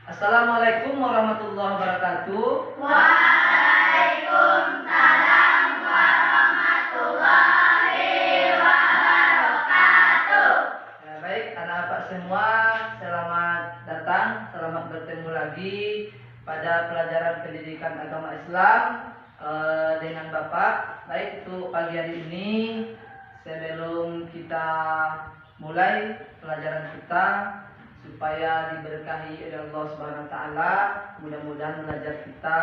Assalamualaikum warahmatullahi wabarakatuh. Waalaikumsalam warahmatullahi wabarakatuh. Ya, baik, anak-anak semua, selamat datang, selamat bertemu lagi pada pelajaran pendidikan agama Islam dengan Bapak. Baik, untuk pagi hari ini sebelum kita mulai pelajaran kita, supaya diberkahi oleh Allah Subhanahu wa taala, mudah-mudahan belajar kita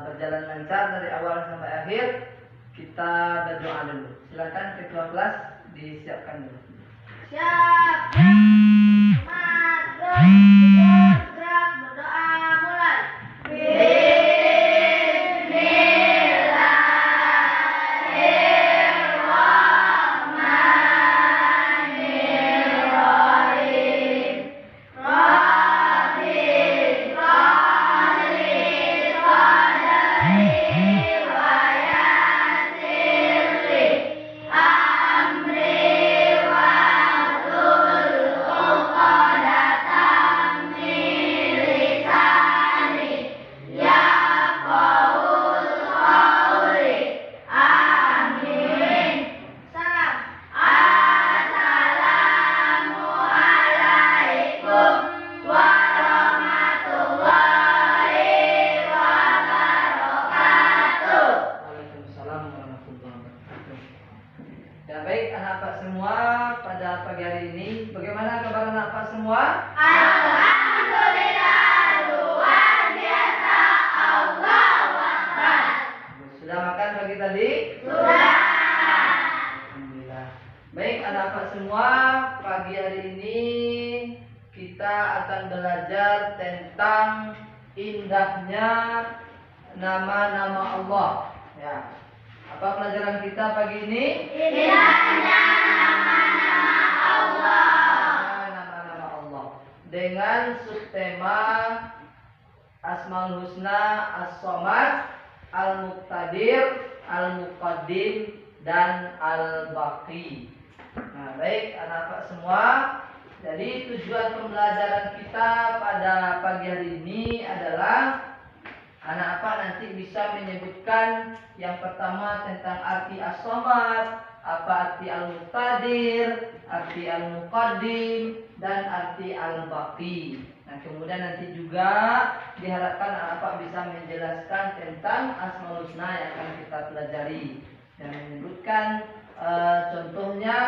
berjalan lancar dari awal sampai akhir. Kita berdoa dulu. Silakan ketua kelas disiapkan dulu. Siap. Semangat, gerak, berdoa mulai. Ya, baik anak-anak semua, pada pagi hari ini bagaimana kabar anak-anak semua? Alhamdulillah, luar biasa. Allahu Akbar. Sudah makan pagi tadi? Sudah. Alhamdulillah. Baik anak-anak semua, pagi hari ini kita akan belajar tentang indahnya nama-nama Allah. Ya. Apa pelajaran kita pagi ini? Indahnya nama-nama Allah. Nama-nama Allah. Dengan subtema Asmaul Husna, As-Somad, Al-Muqtadir, Al-Muqaddim, dan Al-Baqi. Nah, baik anak-anak semua. Jadi tujuan pembelajaran kita pada pagi hari ini adalah anak-anak nanti bisa menyebutkan yang pertama tentang arti As-Somad, apa arti Al-Muqtadir, arti Al-Muqaddim, dan arti Al-Baqi. Nah, kemudian nanti juga diharapkan anak-anak bisa menjelaskan tentang Asmaul Husna yang akan kita pelajari dan menyebutkan contohnya.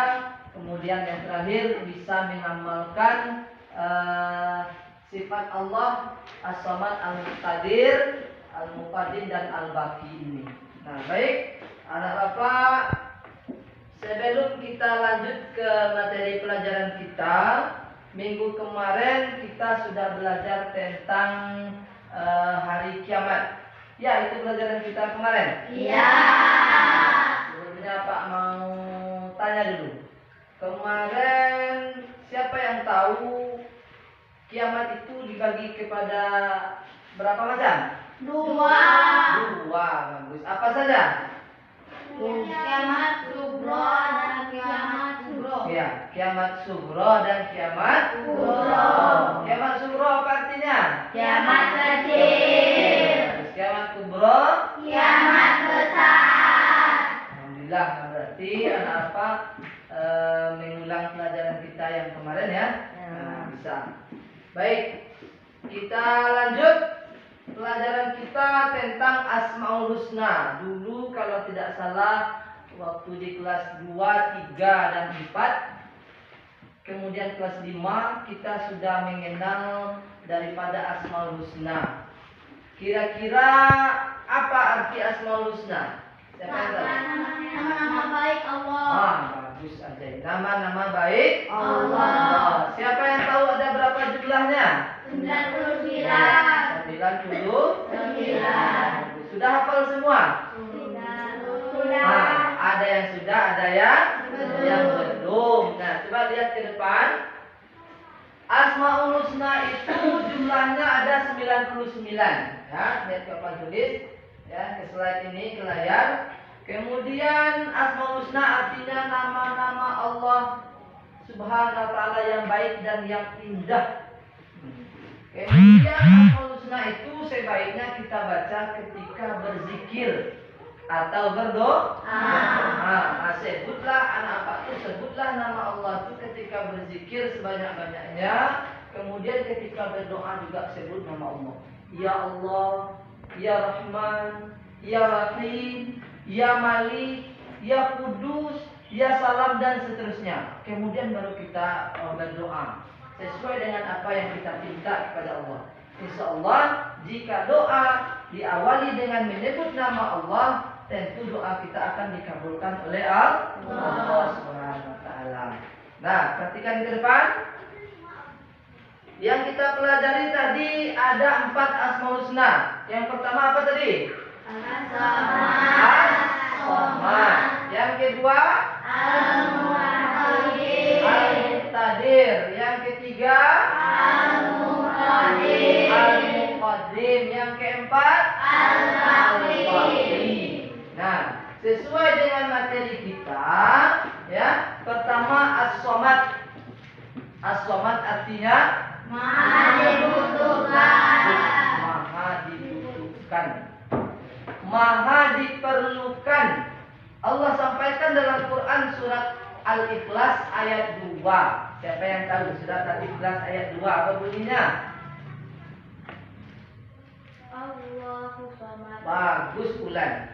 Kemudian yang terakhir bisa mengamalkan sifat Allah As-Somad, Al-Muqtadir, Al-Muqaddim, dan Al-Baqi ini. Nah, baik anak bapak, sebelum kita lanjut ke materi pelajaran kita, minggu kemarin kita sudah belajar tentang hari kiamat. Ya, itu pelajaran kita kemarin. Iya. Sebelumnya Pak mau tanya dulu. Kemarin siapa yang tahu kiamat itu dibagi kepada berapa macam? Dua. Dua, bagus. Apa saja? Kiamat Subro dan Kiamat Subro. Ya, kiamat sugro dan kiamat Kubro. Kiamat sugro apa artinya? Kiamat kecil. Terus kiamat kubro? Kiamat besar. Alhamdulillah, berarti anak apa mengulang pelajaran kita yang kemarin ya? Nah, bisa. Baik, kita lanjut pelajaran kita tentang Asmaul Husna. Dulu kalau tidak salah waktu di kelas 2, 3, dan 4, kemudian kelas 5 kita sudah mengenal daripada Asmaul Husna. Kira-kira apa arti Asmaul Husna? Siapa yang tahu? Nama-nama baik Allah. Bagus aja. Nama-nama baik Allah. Siapa yang tahu ada berapa jumlahnya? 99. 99. Sudah hafal semua? Sudah. Ada yang sudah, ada yang belum. Nah, coba lihat ke depan. Asmaul Husna itu jumlahnya ada 99. Ya, lihat ke papan tulis. Ya, ke slide ini, ke layar. Kemudian Asmaul Husna artinya nama-nama Allah Subhanahu wa ta'ala yang baik dan yang indah. adalah ketika berzikir atau berdoa. Sebutlah anak apa itu, sebutlah nama Allah itu ketika berzikir sebanyak-banyaknya. Kemudian ketika berdoa juga sebut nama Allah. Ya Allah, Ya Rahman, Ya Rahim, Ya Malik, Ya Kudus, Ya Salam, dan seterusnya. Kemudian baru kita berdoa sesuai dengan apa yang kita minta kepada Allah. Insya Allah jika doa diawali dengan menyebut nama Allah, tentu doa kita akan dikabulkan oleh Allah Subhanahu wa taala. Nah, perhatikan ke depan. Yang kita pelajari tadi ada 4 Asmaul Husna. Yang pertama apa tadi? As-Samad. Yang kedua? Al-Muqtadir. Yang ketiga? Al-Muqaddim. Yang keempat? Al-Waqi. Nah, sesuai dengan materi kita, ya. Pertama As-Samad. As-Samad artinya Maha dibutuhkan. Maha dibutuhkan, Maha diperlukan. Allah sampaikan dalam Quran surat Al-Ikhlas ayat 2. Siapa yang tahu surat Al-Ikhlas ayat 2 apa bunyinya? Allahu Samad. Bagus Ulan.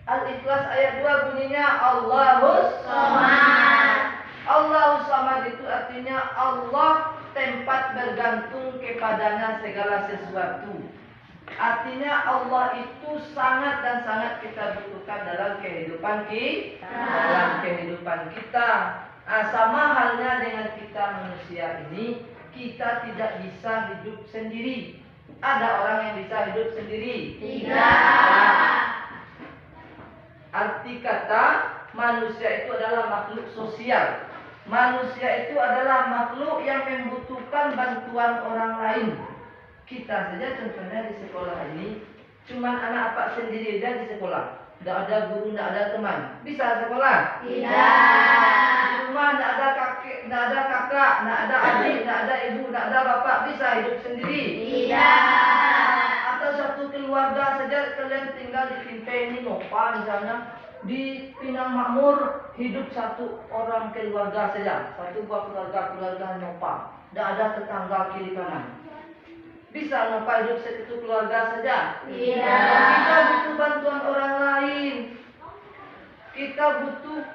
Al-Ikhlas ayat 2 bunyinya Allahus Samad. Allahus Samad itu artinya Allah tempat bergantung kepadanya segala sesuatu. Artinya Allah itu sangat dan sangat kita butuhkan dalam kehidupan kita. Nah, sama halnya dengan kita manusia ini, kita tidak bisa hidup sendiri. Ada orang yang bisa hidup sendiri? Tidak. Arti kata manusia itu adalah makhluk sosial. Manusia itu adalah makhluk yang membutuhkan bantuan orang lain. Kita saja contohnya di sekolah ini, cuman anak apa sendiri aja di sekolah. Tidak ada guru, tidak ada teman. Bisa sekolah? Tidak. Di rumah tidak ada kakek, tidak ada kakak, tidak ada adik, tidak ada ibu, tidak ada bapak. Bisa hidup sendiri? Tidak. Atau satu keluarga saja kalian tinggal di Timpeni, Nopa misalnya. Di Pinang Makmur hidup satu orang keluarga saja, satu buah keluarga Nopa. Tidak ada tetangga kiri kanan. Bisa Nopa hidup satu keluarga saja? Tidak. Kita butuh bantuan orang lain. Kita butuh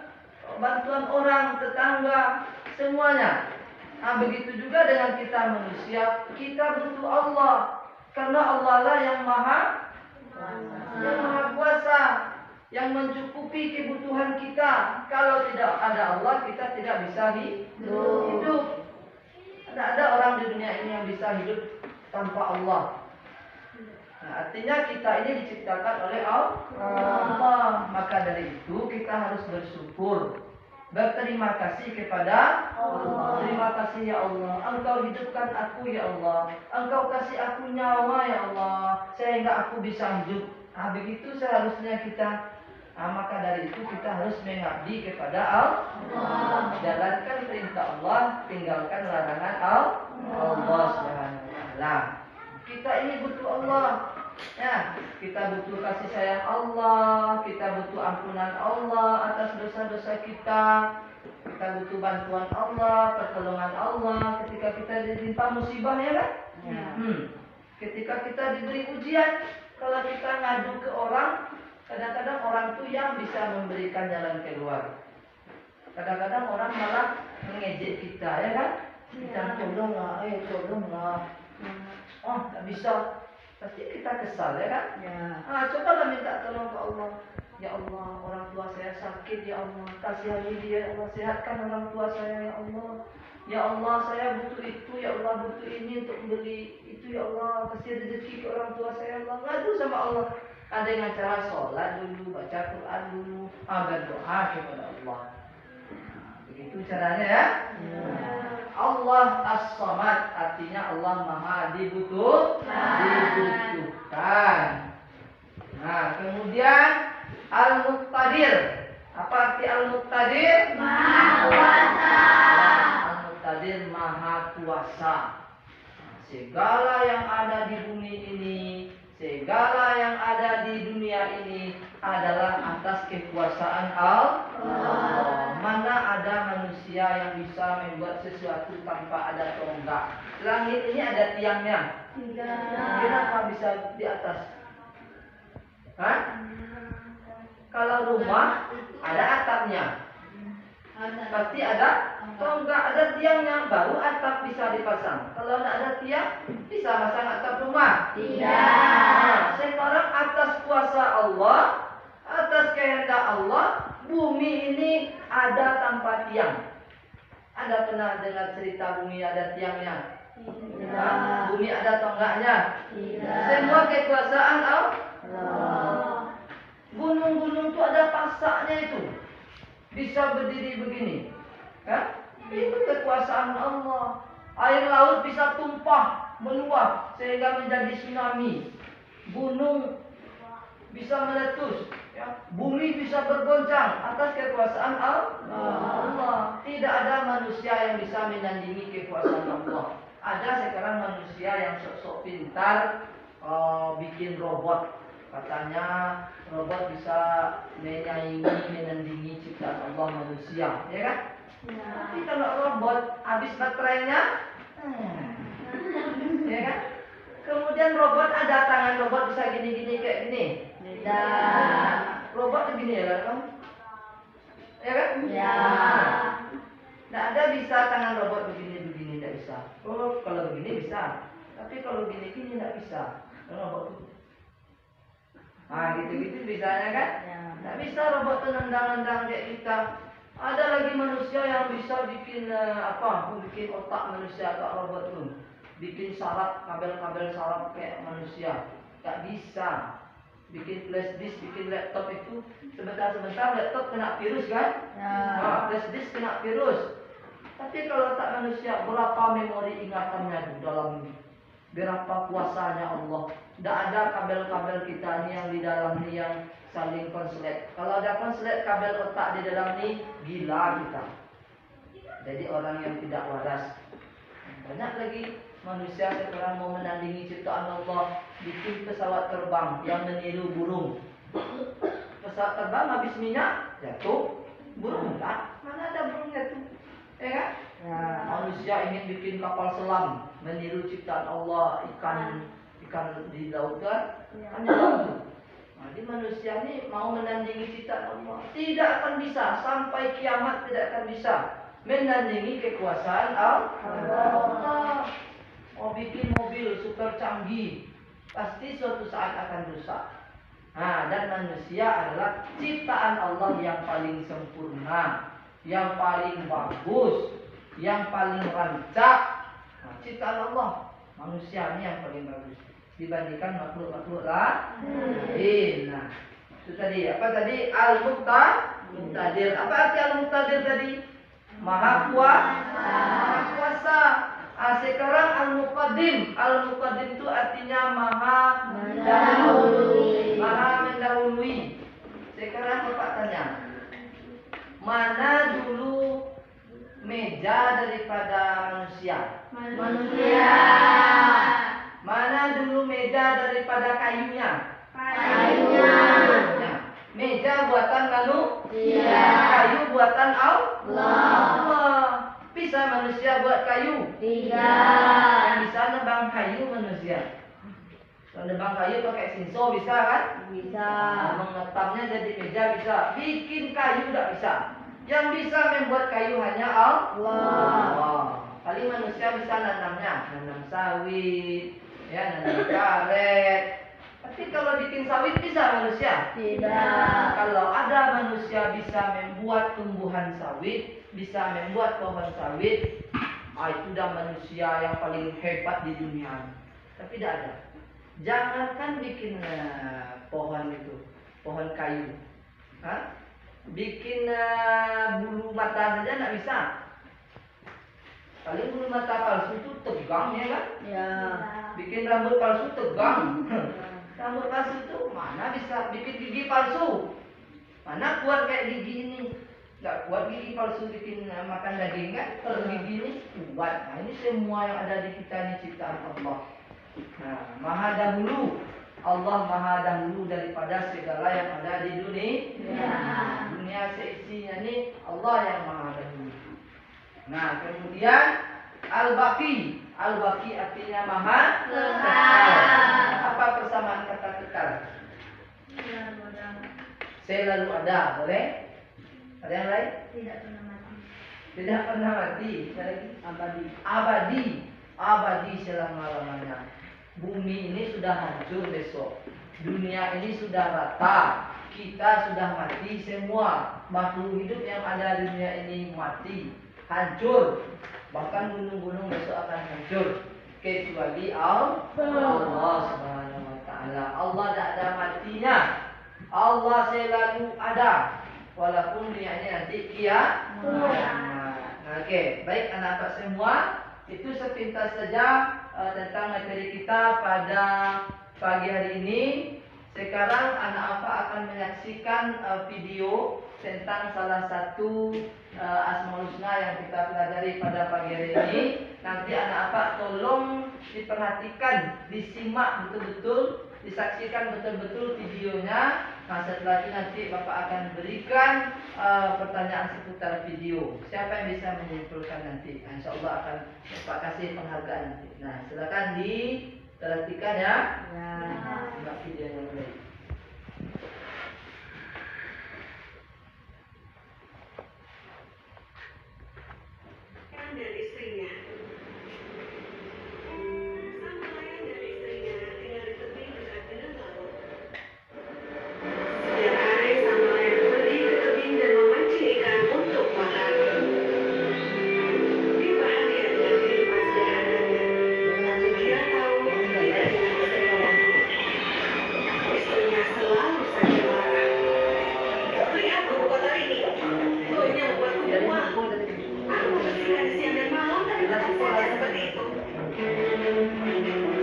bantuan orang, tetangga, semuanya. Nah, begitu juga dengan kita manusia, kita butuh Allah. Karena Allah lah yang maha kuasa, yang mencukupi kebutuhan kita. Kalau tidak ada Allah, kita tidak bisa hidup. Tidak ada orang di dunia ini yang bisa hidup tanpa Allah. Nah, artinya kita ini diciptakan oleh Allah. Maka dari itu kita harus bersyukur, berterima kasih kepada Allah. Terima kasih ya Allah, Engkau hidupkan aku ya Allah, Engkau kasih aku nyawa ya Allah, sehingga aku bisa hidup. Nah, begitu seharusnya kita. Maka dari itu kita harus mengabdi kepada Allah. Jalankan perintah Allah, tinggalkan larangan Allah Subhanahu wa taala. Kita ini butuh Allah. Ya, kita butuh kasih sayang Allah, kita butuh ampunan Allah atas dosa-dosa kita. Kita butuh bantuan Allah, pertolongan Allah ketika kita ditimpa musibah, ya kan? Ya. Ketika kita diberi ujian, kalau kita ngadu ke orang, kadang-kadang orang itu yang bisa memberikan jalan keluar. Kadang-kadang orang malah mengejek kita, ya kan? Kita tolonglah, tolonglah. Oh, tak bisa. Pasti kita kesal, ya kan? Ya. Cobalah minta tolong ke Allah. Ya Allah, orang tua saya sakit, ya Allah, kasihani dia, ya Allah, sehatkan orang tua saya, ya Allah. Ya Allah, saya butuh itu, ya Allah, butuh ini untuk beli itu, ya Allah, kasih rezeki ke orang tua saya, ya Allah. Ngadu sama Allah. Ada dengan cara sholat dulu, baca Quran dulu, berdoa kepada Allah. Begitu caranya, ya. Allah As-Samad artinya Allah Maha dibutuhkan. Nah, kemudian Al-Muqtadir. Apa arti Al-Muqtadir? Maha kuasa. Al-Muqtadir Maha kuasa. Segala yang ada di bumi ini, Segala yang ada di dunia ini adalah atas kekuasaan Allah. Mana ada manusia yang bisa membuat sesuatu tanpa ada tonggak? Langit ini ada tiangnya. Kenapa bisa di atas? Hah? Kalau rumah ada atapnya, pasti ada tonggak, ada tiangnya, baru atap bisa dipasang. Kalau tidak ada tiang, bisa pasang atap rumah? Nah, sekarang atas kuasa Allah, atas kehendak Allah, bumi ini ada tanpa tiang. Ada pernah dengar cerita bumi ada tiangnya? Nah, bumi ada tonggaknya? Semua kekuasaan Allah. Gunung-gunung itu ada pasaknya itu, bisa berdiri begini, kan? Itu kekuasaan Allah. Air laut bisa tumpah, meluap sehingga menjadi tsunami. Gunung bisa meletus, ya. Bumi bisa bergoncang atas kekuasaan Allah. Tidak ada manusia yang bisa menandingi kekuasaan Allah. Ada sekarang manusia yang sok-sok pintar bikin robot. Katanya robot bisa menyaingi, menandingi ciptaan Allah manusia, ya kan? Tapi kalau robot habis baterainya, ya kan? Kemudian robot ada tangan robot bisa gini-gini kayak gini. Robot begini ya kan? Ya kan? Nggak ada bisa tangan robot begini-begini, nggak bisa. Oh, kalau begini bisa. Tapi kalau gini-gini nggak bisa. Robot itu. Nah, gitu-gitu bisanya kan? Nggak bisa robot nendang-nendang kayak kita. Ada lagi manusia yang bisa bikin bikin otak manusia kayak robot tuh. Bikin saraf, kabel-kabel saraf kayak manusia. Nggak bisa. Bikin flash disk, bikin laptop itu sebentar-sebentar laptop kena virus kan? Nah, flash disk kena virus. Tapi kalau tak manusia, berapa memori ingatannya di dalam ini? Berapa kuasanya Allah? Tidak ada kabel-kabel kita ini yang di dalam ini yang saling konslet. Kalau ada konslet kabel otak di dalam ini, gila kita. Jadi orang yang tidak waras. Banyak lagi manusia sekarang mau menandingi ciptaan Allah, bikin pesawat terbang yang meniru burung. Pesawat terbang habis minyak, jatuh. Burung enggak? Mana ada burungnya tuh? Ya kan? Manusia ingin bikin kapal selam meniru ciptaan Allah, ikan di laut kan? Hanya laut. Jadi manusia ini mau menandingi ciptaan Allah, tidak akan bisa, sampai kiamat tidak akan bisa menandingi kekuasaan Allah. Mau bikin mobil super canggih, pasti suatu saat akan rusak. Nah, dan manusia adalah ciptaan Allah yang paling sempurna, yang paling bagus, yang paling rancak. Nah, ciptaan Allah, manusia ini yang paling bagus dibandingkan makhluk-makhluk lain. Nah, itu tadi apa tadi? Al-Muqtadir. Apa arti Al-Muqtadir tadi? Maha kuasa. Sekarang Al-Muqaddim. Al-Muqaddim itu artinya maha mendahului. Sekarang Bapak tanya, mana dulu meja daripada manusia? Manusia. Mana dulu meja daripada kayunya? Kayunya. Meja buatan Manusia. kayu buatan Allah. Bisa manusia buat kayu? Tidak. Yang bisa nebang kayu manusia. Kalau nebang kayu pakai sinso bisa kan? Bisa. Mengetamnya jadi meja bisa. Bikin kayu tidak bisa. Yang bisa membuat kayu hanya Allah. Kali manusia bisa nanamnya, nanam sawit, ya nanam karet. Tapi kalau bikin sawit bisa manusia? Tidak. Kalau ada manusia bisa membuat tumbuhan sawit, bisa membuat pohon sawit, itu dah manusia yang paling hebat di dunia. Tapi tidak ada. Jangankan bikin pohon itu, pohon kayu. Bikin bulu mata saja tidak bisa. Paling bulu mata palsu itu tegang ya kan? Ya. Bikin rambut palsu tegang. Rambut palsu itu mana bisa bikin gigi palsu? Mana kuat kayak gigi ini? Gak kuat gigi palsu bikin makan daging kan? Kalau gigi ini kuat. Nah ini semua yang ada di kita ini ciptaan Allah. Nah, maha dahulu. Allah maha dahulu daripada segala yang ada di dunia. Ya. Dunia seisinya ini Allah yang maha dahulu. Nah, kemudian Al-Baqi. Al-Baqi artinya maha kekal. Apa persamaan kata kekal? Selalu ada, boleh? Ada yang lain? Tidak pernah mati. Tidak pernah mati. Abadi. Abadi. Abadi selama-lamanya. Bumi ini sudah hancur besok. Dunia ini sudah rata. Kita sudah mati semua. Makhluk hidup yang ada di dunia ini mati, hancur. Bahkan gunung-gunung besok akan hancur. Kecuali Allah Subhanahu wa taala. Allah tidak ada matinya. Allah selalu ada. Walaupun dunia ini nanti kiamat. Oke, baik anak-anak semua. Itu sepintas saja tentang materi kita pada pagi hari ini. Sekarang anak-anak akan menyaksikan video tentang salah satu Asmaul Husna yang kita pelajari pada pagi hari ini. Nanti anak-anak tolong diperhatikan, disimak betul-betul, disaksikan betul-betul videonya. Nah, setelah itu nanti Bapak akan berikan pertanyaan seputar video. Siapa yang bisa menyimpulkan nanti? Nah, insya Allah akan Bapak kasih penghargaan nanti. Nah, silakan diperhatikan ya. Simak videonya mulai. Dan istrinya. Sang nelayan dan istrinya tinggal di tepi dekat dengan laut. Setiap hari sang nelayan pergi ke tebing dan memancing ikan untuk makan. Dia bahagia dengan kehidupan sederhananya, tapi dia tahu tidak dengan istrinya. Istrinya selalu saja marah. Lihat buku kotor ini, baunya membuatku mual. Aku membersihkan siang dan malam, tapi tetap saja seperti itu.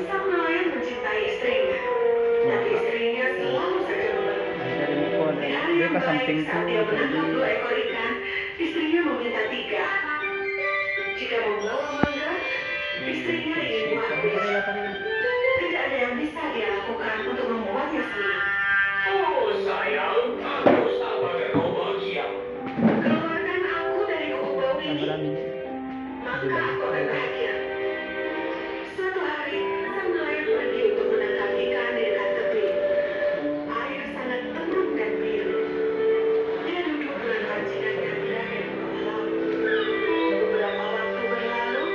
Sang nelayan mencintai istrinya, tapi istrinya selalu saja mengeluh. Di hari yang baik, saat dia menangkap 2 ekor ikan, istrinya meminta 3. Jika membawa mangga, istrinya ingin buah bis. Tidak ada yang bisa dia lakukan untuk membuatnya senang. Oh sayang, aku sama dan kau bahagia. Keluarkan aku dari kubu bau ini, maka aku akan bahagia. Suatu hari, sang nelayan pergi untuk menangkap ikan di dekat tebing. Air sangat tenang dan biru. Dia duduk dengan pancingannya berada di bawah laut. Beberapa waktu berlalu,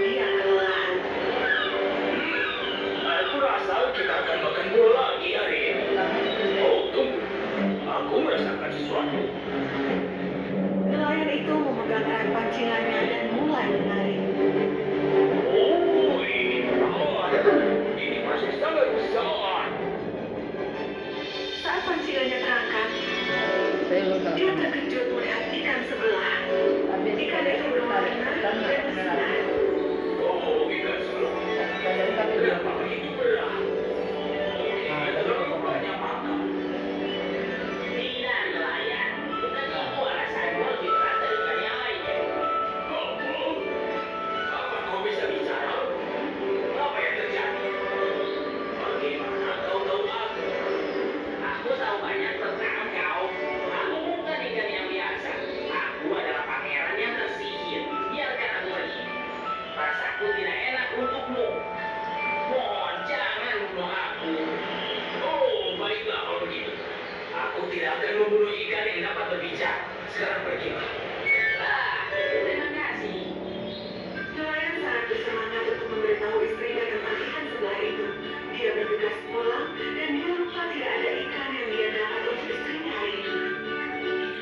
dia kelelahan. Aku rasa kita akan makan buah lagi hari ini. Oh tunggu, aku merasakan sesuatu. Nelayan itu memegang erat pancingannya dan mulai menarik. Oh ini berat. Ini pasti sangat besar. Saat pancingannya terangkat, dia terkejut melihat ikan sebelah. Ikan itu berwarna dan bersinar. Oh ikan sebelah. Kenapa begitu berat? Ini terlalu banyak makan. Tidak nelayan, bukan itu alasanmu lebih berat dari ikan yang lainnya. Oh, apa kau bisa bicara? Apa yang terjadi? Bagaimana kau tahu aku? Aku tahu banyak tentang kau. Aku bukan ikan yang biasa. Aku adalah pangeran yang tersihir. Biarkan aku pergi. Rasaku tidak enak untukmu. Mohon jangan bunuh aku. Oh, baiklah kalau begitu. Aku tidak akan membunuh ikan yang dapat berbicara. Sekarang pergilah. Terima kasih. Nelayan sangat bersemangat untuk memberitahu istrinya tentang ikan sebelah itu. Dia bergegas pulang dan dia lupa tidak ada ikan yang dia dapat untuk istrinya hari ini.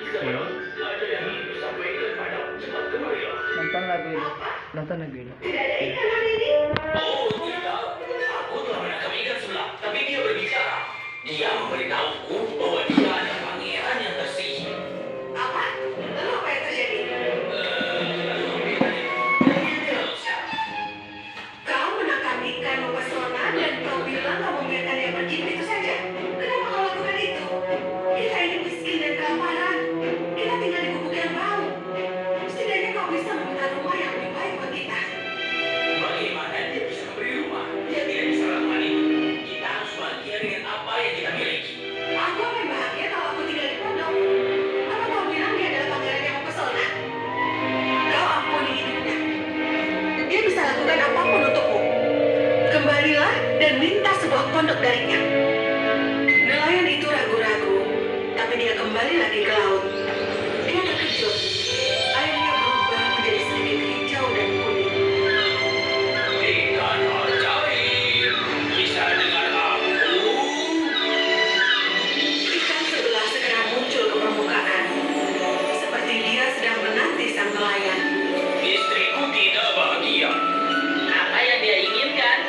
Sayang, ada yang ingin kusampaikan padamu. Cepat kemarilah. Nonton lagu ini. Nonton lagu ini. Tidak ada ikan hari ini. Oh, tidak. Aku telah menangkap ikan sebelah, tapi dia berbicara. Dia memberitahuku bahwa dia adalah pangeran yang tersihir. Apa? Lalu apa yang terjadi? Kau menangkap ikan mempesona dan kau bilang kau membiarkan dia pergi begitu saja. Kenapa kau lakukan itu? Kita ini miskin dan kelaparan. Kita tinggal di gubuk yang bau. Setidaknya kau bisa meminta rumah yang lebih baik buat kita. Bagi dan minta sebuah pondok darinya. Nelayan itu ragu-ragu, tapi dia kembali lagi ke laut. Dia terkejut. Airnya berubah menjadi sedikit hijau dan kuning. Ikan ajaib, bisa dengar aku? Ikan sebelah segera muncul ke permukaan, seperti dia sedang menanti sang nelayan. Istriku tidak bahagia. Apa yang dia inginkan?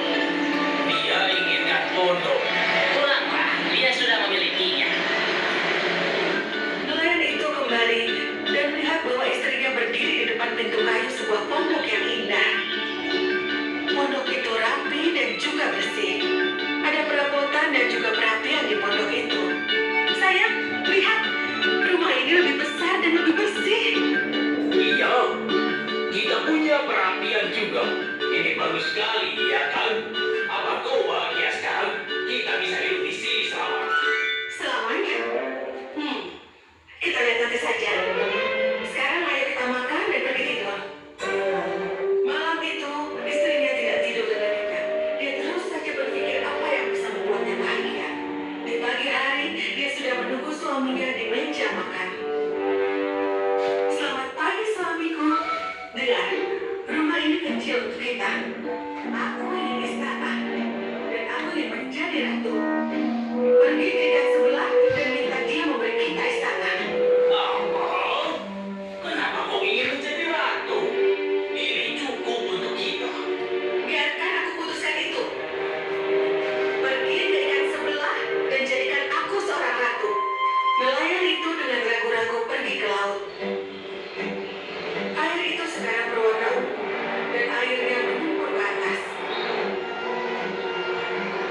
Dia inginkan pondok. Pulanglah, dia sudah memilikinya. Nelayan itu kembali dan melihat bahwa istrinya berdiri di depan pintu kayu sebuah pondok yang indah. Pondok itu rapi dan juga bersih. Ada perabotan dan juga perapian di pondok itu. Sayang, lihat, rumah ini lebih besar dan lebih bersih. Iya, kita punya perapian juga. Ini bagus sekali, ya kan? Apa kau bahagia sekarang? Kita bisa hidup di sini selama. Selamanya. Kita lihat nanti saja. Sekarang ayo kita makan dan pergi tidur. Malam itu, istrinya tidak tidur dengan nyenyak. Dia terus saja berpikir apa yang bisa membuatnya bahagia. Di pagi hari, dia sudah menunggu suaminya di meja makan. Selamat pagi suamiku. Dengar, rumah ini kecil untuk kita. Aku ingin istana, dan aku ingin menjadi ratu. Pergi ke ikan sebelah dan minta dia memberi kita istana. Apa? Kenapa kau ingin menjadi ratu? Ini cukup untuk kita. Biarkan aku putuskan itu. Pergi ke ikan sebelah dan jadikan aku seorang ratu. Nelayan itu dengan ragu-ragu pergi ke laut. Air itu sekarang berwarna ungu dan airnya menumpur ke atas.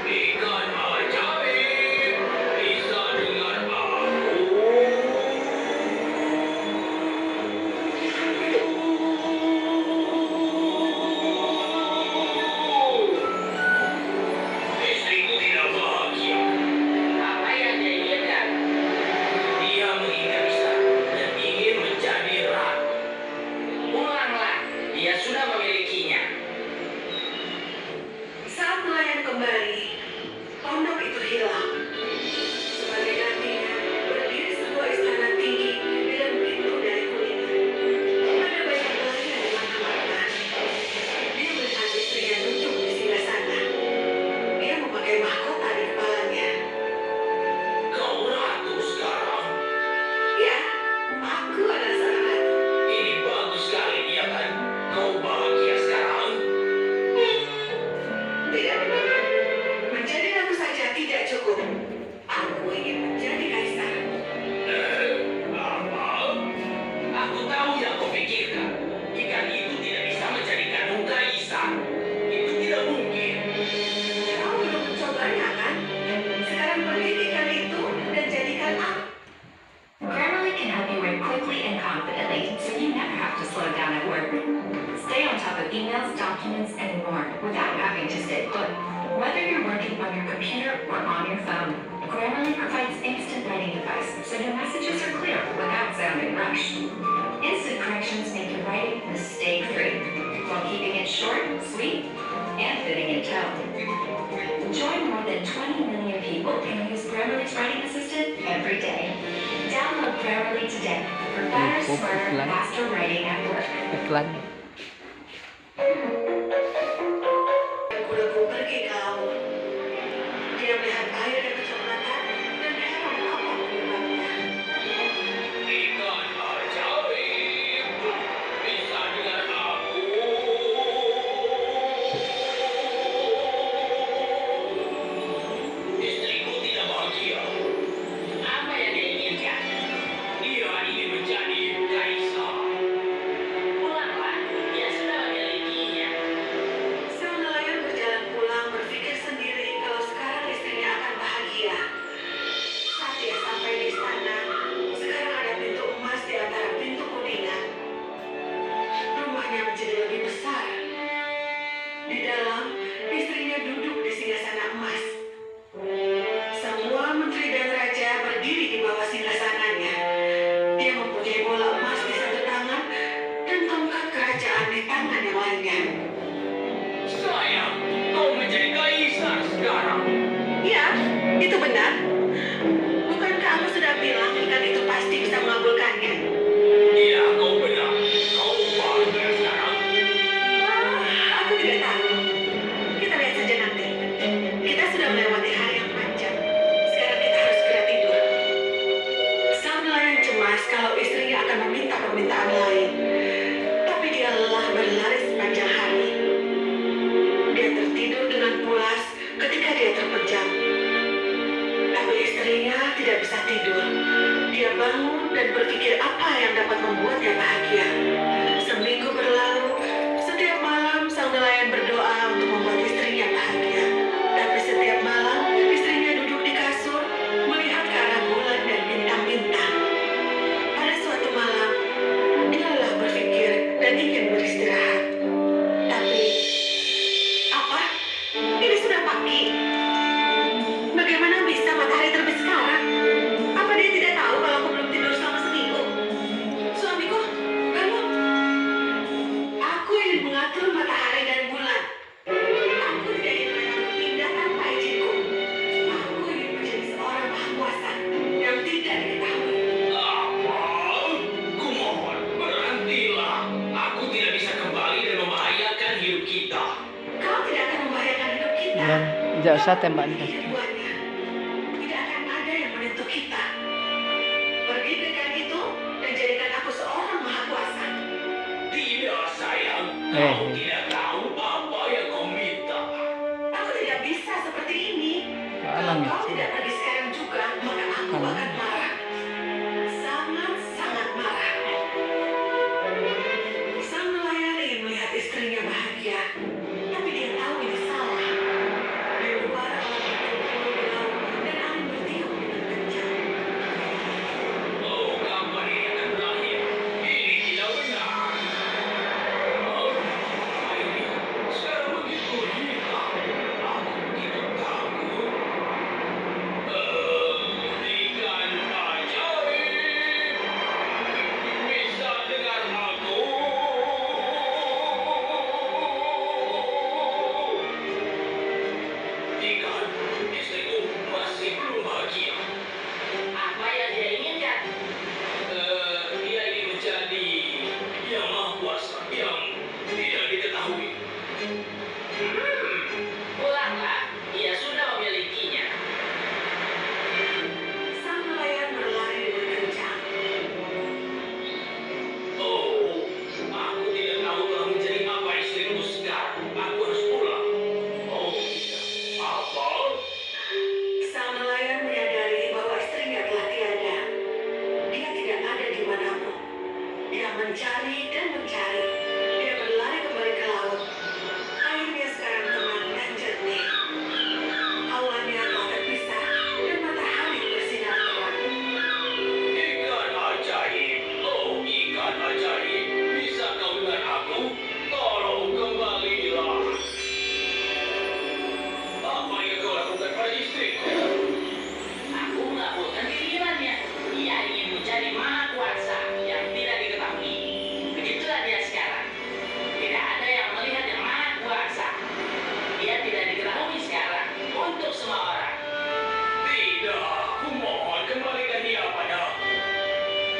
Ikan ajaib, bisa dengar aku? Istriku tidak bahagia. Apa yang dia inginkan? Dia mengingat istana dan ingin menjadi ratu. Pulanglah, dia sudah memilikinya. Saat nelayan kembali, pondok itu hilang. Sebagai gantinya, berdiri sebuah istana tinggi dengan pintu dari kulitnya. Ada banyak nelayan di mana-mana. Dia melihat istrinya duduk di singgah sana. Dia memakai mahkota di kepalanya. Kau ratu sekarang. Ya, aku adalah seorang ratu. Ini bagus sekali, ya kan? Kau bahagia sekarang. Tidak benar. Menjadi ratu saja tidak cukup. Aku ingin menjadi kaisar. Apa? Aku tahu yang kau pikirkan. Ikan itu tidak bisa menjadikanmu kaisar. Itu tidak mungkin. Kau belum mencobanya kan? Sekarang pergi ke ikan itu dan jadikan aku. Grammarly can help you work quickly and confidently, so you never have to slow down at work. Stay on top of emails, documents, and more without having to stay put. Whether you're working on your computer or on your phone, Grammarly provides instant writing advice, so your messages are clear without sounding rushed. Instant corrections make your writing mistake-free, while keeping it short, sweet, and fitting in tone. Join more than 20 million people who use Grammarly's writing assistant every day. Download Grammarly today for better, smarter, faster writing at work. Iklan. Kuda-kuda pergi ke laut. Dia melihat air yang kecoklatan dan heran apa penyebabnya. Ikan ajaib, bisa dengar aku? Istriku tidak bahagia. Apa yang dia inginkan? Dia ingin menjadi kaisar. Pulanglah, dia sudah memilikinya. Sang nelayan berjalan pulang berpikir sendiri kalau sekarang istrinya akan bahagia. sekarang. Ya, itu benar. Bukankah aku sudah bilang ikan itu pasti bisa mengabulkannya? Iya, kau benar. Kau bahagia sekarang. Aku tidak tahu. Kita lihat saja nanti. Kita sudah melewati hari yang panjang. Sekarang kita harus segera tidur. Sang nelayan cemas kalau istrinya akan meminta permintaan lain. Tapi dia lelah berlari sepanjang hari. Dia tertidur dengan pulas ketika dia terpejam. Tapi istrinya tidak bisa tidur. Dia bangun dan berpikir apa yang dapat membuatnya bahagia. Seminggu berlalu, setiap malam sang nelayan berdoa untuk membuat istrinya bahagia. Tapi setiap malam, istrinya duduk di kasur, melihat ke arah bulan dan bintang-bintang. Pada suatu malam, dia lelah berpikir dan ingin beristirahat. Tapi, apa? Ini sudah pagi. Bagaimana bisa matahari terbit sekarang? Apa dia tidak tahu kalau aku belum tidur selama seminggu? Suamiku, bangun. Aku ingin mengatur matahari dan bulan. Aku tidak ingin mereka berpindah tanpa izinku. Aku ingin menjadi seorang maha kuasa yang tidak diketahui. Apa? Kumohon, berhentilah. Aku tidak bisa kembali dan membahayakan hidup kita. Kau tidak akan membahayakan hidup kita. Dan tidak usah tembak Ini nih. keduanya. Tidak akan ada yang menyentuh kita. Pergi ke ikan itu dan jadikan aku seorang maha kuasa. Tidak, sayang. Kau tidak tahu apa yang kau minta. Aku tidak bisa seperti ini. Alam Kalau kau itu. tidak pergi sekarang juga, maka aku Alam. akan marah. Sangat-sangat marah. Sang nelayan ingin melihat istrinya bahagia, tapi dia tahu ini salah. Di luar awan berkumpul berlaut dan angin bertiup dengan kencang. Oh, kapan ini akan berakhir? Ini tidak benar. Oh, ini sekarang begitu hitam. Aku begitu takut. Ikan ajaib. Bisa dengar aku. Ikan, istriku masih belum bahagia. Apa yang dia inginkan? Dia ingin menjadi yang maha kuasa yang tidak diketahui. Pulanglah, dia sudah memilikinya. Sang nelayan berlari dengan kencang. Oh, aku tidak tahu telah menjadi apa istriku sekarang. Aku harus pulang. Oh, tidak. Apa? Sang nelayan menyadari bahwa istrinya telah tiada. Dia tidak ada di manapun. Dia mencari dan mencari. Dia berlari kembali ke laut. Airnya sekarang tenang dan jernih. Awannya telah terpisah dan matahari bersinar terang. Ikan ajaib. Oh, ikan ajaib. Bisa kau dengar aku? Tolong kembalilah. Apa yang kau lakukan pada istriku? Aku mengabulkan keinginannya. Dia ingin menjadi maha kuasa yang tidak diketahui. Begitulah dia sekarang. Tidak ada yang melihat yang maha kuasa. Dia tidak diketahui sekarang untuk semua orang. Tidak, kumohon kembalikan dia padaku.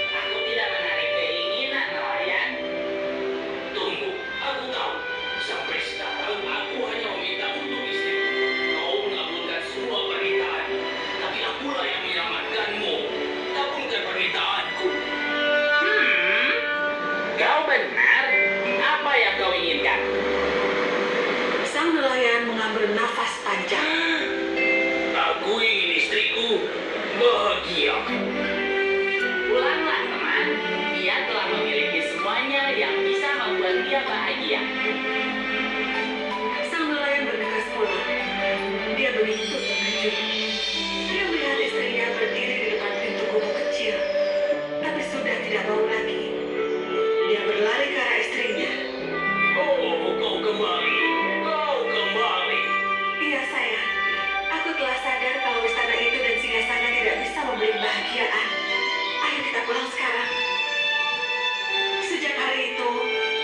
Aku tidak menarik keinginan nelayan. Tunggu, aku tahu. Sampai sekarang aku hanya meminta untuk istri. Kau mengabulkan semua permintaan. Tapi akulah yang menyelamatkanmu. Kabulkan permintaanku. Kau benar. Apa yang kau inginkan? Sang nelayan mengambil nafas panjang. Aku ingin istriku bahagia. Pulanglah teman. Dia telah memiliki semuanya yang bisa membuat dia bahagia. Sang nelayan bergegas pulang. Dia begitu terkejut. Dia melihat istrinya berdiri di depan pintu gubuk kecil, tapi sudah tidak bau lagi. Dia berlari ke arah istrinya. Oh, kau kembali. Kau kembali. Iya sayang, aku telah sadar kalau istana itu dan singgasana tidak bisa memberi kebahagiaan. Ayo kita pulang sekarang. Sejak hari itu,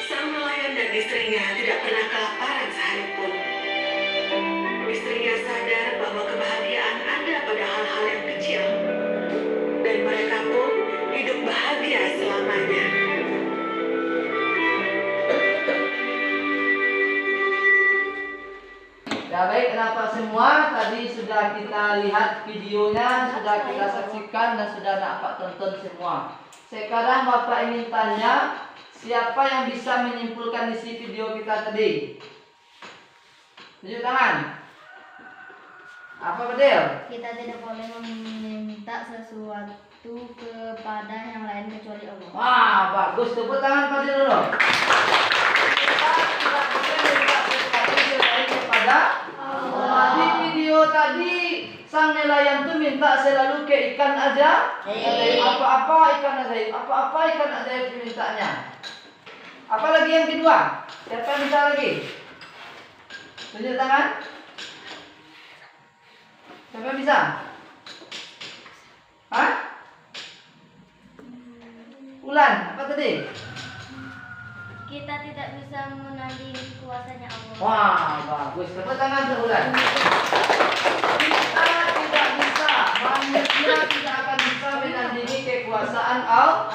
sang nelayan dan istrinya tidak pernah kelaparan sehari pun. Istrinya sadar bahwa kebahagiaan ada pada hal-hal yang kecil. Dan mereka pun hidup bahagia selamanya. Ya baik, kenapa semua tadi sudah kita lihat videonya, sudah kita saksikan dan sudah Bapak tonton semua. Sekarang Bapak ingin tanya, siapa yang bisa menyimpulkan isi video kita tadi? Tunjuk tangan. Apa betul? Kita tidak boleh meminta sesuatu kepada yang lain kecuali Allah. Wah, bagus. Tepuk tangan pada dulu. Kita tidak boleh minta sesuatu selain kepada Allah. Di video tadi sang nelayan tuh minta selalu ke ikan aja. Apa-apa ikan ajaib, apa-apa ikan ajaib dimintanya. Apa lagi yang kedua? Siapa yang bisa lagi? Tunjuk tangan. Siapa yang bisa? Hah? Ulan, apa tadi? Kita tidak bisa menandingi kuasanya Allah. Wah, bagus. Tepuk tangan untuk Ulan. Kita tidak bisa, manusia tidak akan bisa menandingi kekuasaan Allah.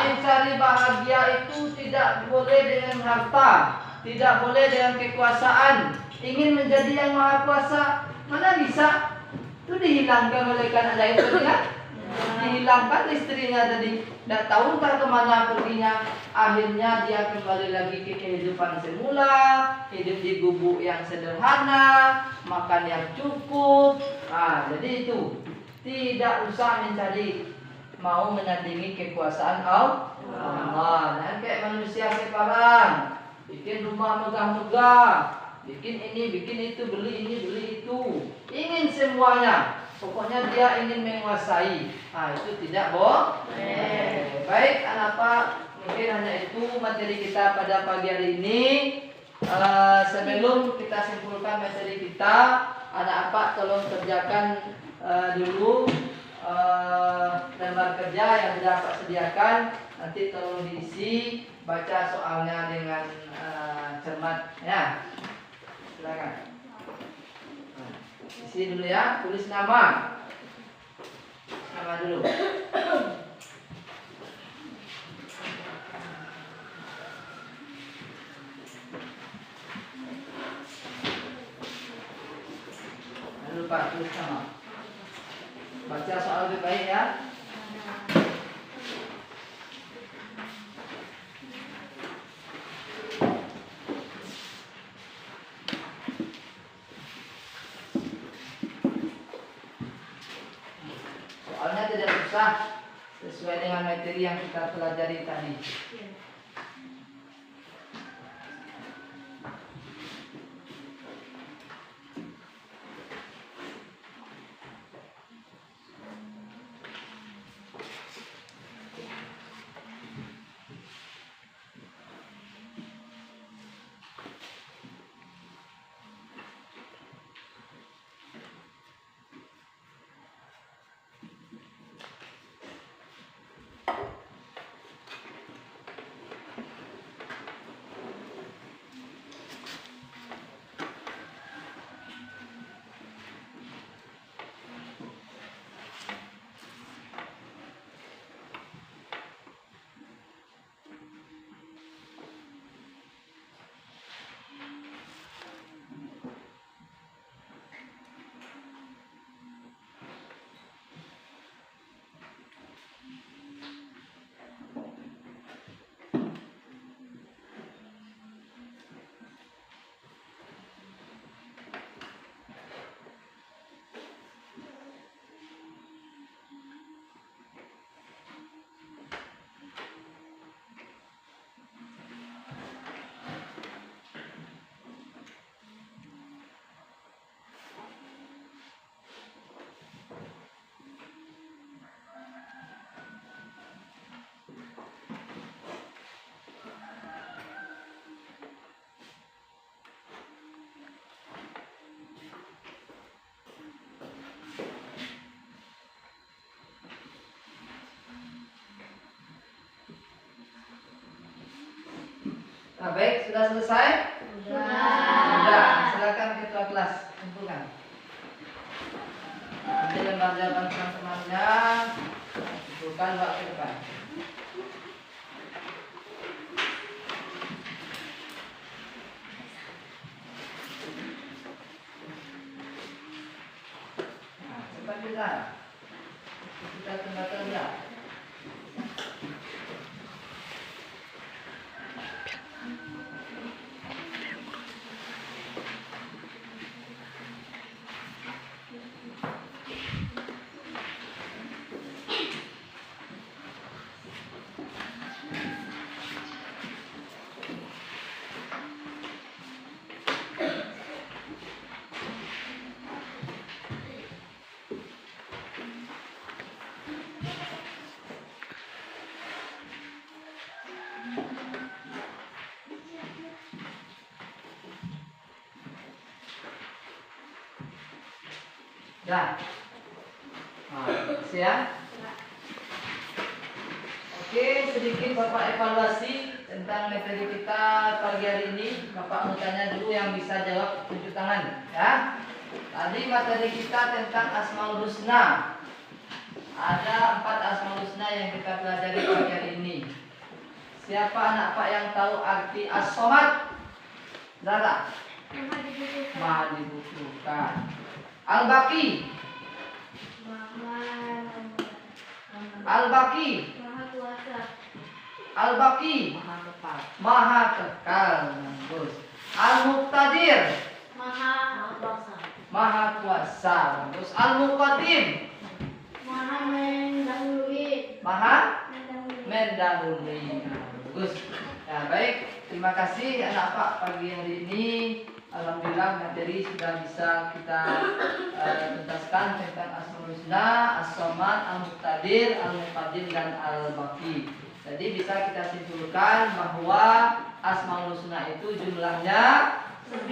Mencari bahagia itu tidak boleh dengan harta, tidak boleh dengan kekuasaan. Ingin menjadi yang maha kuasa, mana bisa? Itu dihilangkan oleh ikan ajaib tadi kan? Dihilangkan istrinya tadi, tidak tahu entah kemana perginya. Akhirnya dia kembali lagi ke kehidupan semula, hidup di gubuk yang sederhana, makan yang cukup. Jadi itu tidak usah mencari mau menandingi kekuasaan Allah. Dan kayak manusia sekarang bikin rumah megah-megah, bikin ini, bikin itu, beli ini, beli itu, ingin semuanya. Pokoknya dia ingin menguasai. Itu tidak boleh. Baik, kenapa? Mungkin hanya itu materi kita pada pagi hari ini. Sebelum kita simpulkan materi kita, anak apa tolong kerjakan dulu lembar kerja yang sudah Pak sediakan. Nanti tolong diisi, baca soalnya dengan cermat. Ya, silakan. Isi dulu ya, tulis nama. Nama dulu. Jangan lupa tulis nama. Baca soal lebih baik ya. Soalnya tidak susah, sesuai dengan materi yang kita pelajari tadi. Baik, sudah selesai? Sudah. Silakan ketua kelas kumpulkan. Nanti lembar jawaban teman-temannya kumpulkan bawa ke depan. Nah, cepat kita tunda-tunda. Ya. Nah, ya. Oke, sedikit Bapak evaluasi tentang materi kita pagi hari ini. Bapak mau tanya dulu, yang bisa jawab tunjuk tangan, ya. Tadi materi kita tentang Asmaul Husna. Ada 4 Asmaul Husna yang kita pelajari pagi hari ini. Siapa anak Pak yang tahu arti As-Somad? Zara. Maha dibutuhkan. Al-Baqi. Al-Baqi. Al-Baqi. Maha kekal. Bagus. Al-Muqtadir. Maha kuasa. Bagus. Al-Muqaddim. Maha mendahului. Bagus. Ya, baik. Terima kasih anak Pak pagi hari ini. Alhamdulillah materi sudah bisa kita tuntaskan tentang Asmaul Husna, As-Somad, Al-Muqtadir, Al-Muqaddim dan Al-Baqi. Jadi bisa kita simpulkan bahwa Asmaul Husna itu jumlahnya 99.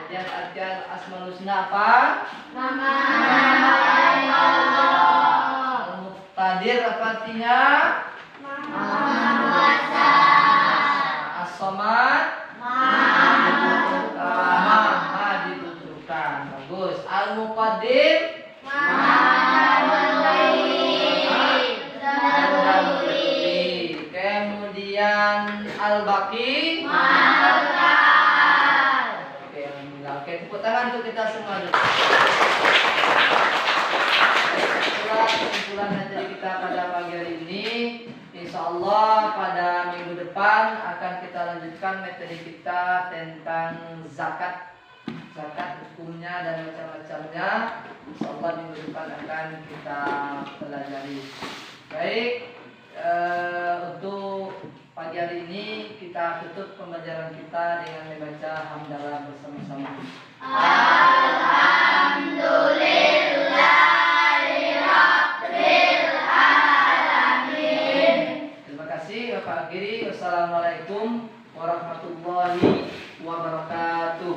Kemudian artian Asmaul Husna apa? Nama Allah. Al-Muqtadir apa artinya? Maha kuasa. As-Somad maha dibutuhkan. Bagus. Al-Muqaddim mendahului. Kemudian Al-Baqi Oke, alhamdulillah. Oke, tepuk tangan untuk kita semua dulu. Itulah kesimpulan materi kita pada pagi hari ini. Insya Allah pada minggu depan akan kita lanjutkan materi kita tentang zakat hukumnya dan macam-macamnya. Insya Allah minggu depan akan kita pelajari. Baik, untuk pagi hari ini kita tutup pembelajaran kita dengan membaca hamdalah bersama-sama. Bapak akhiri, wassalamualaikum warahmatullahi wabarakatuh.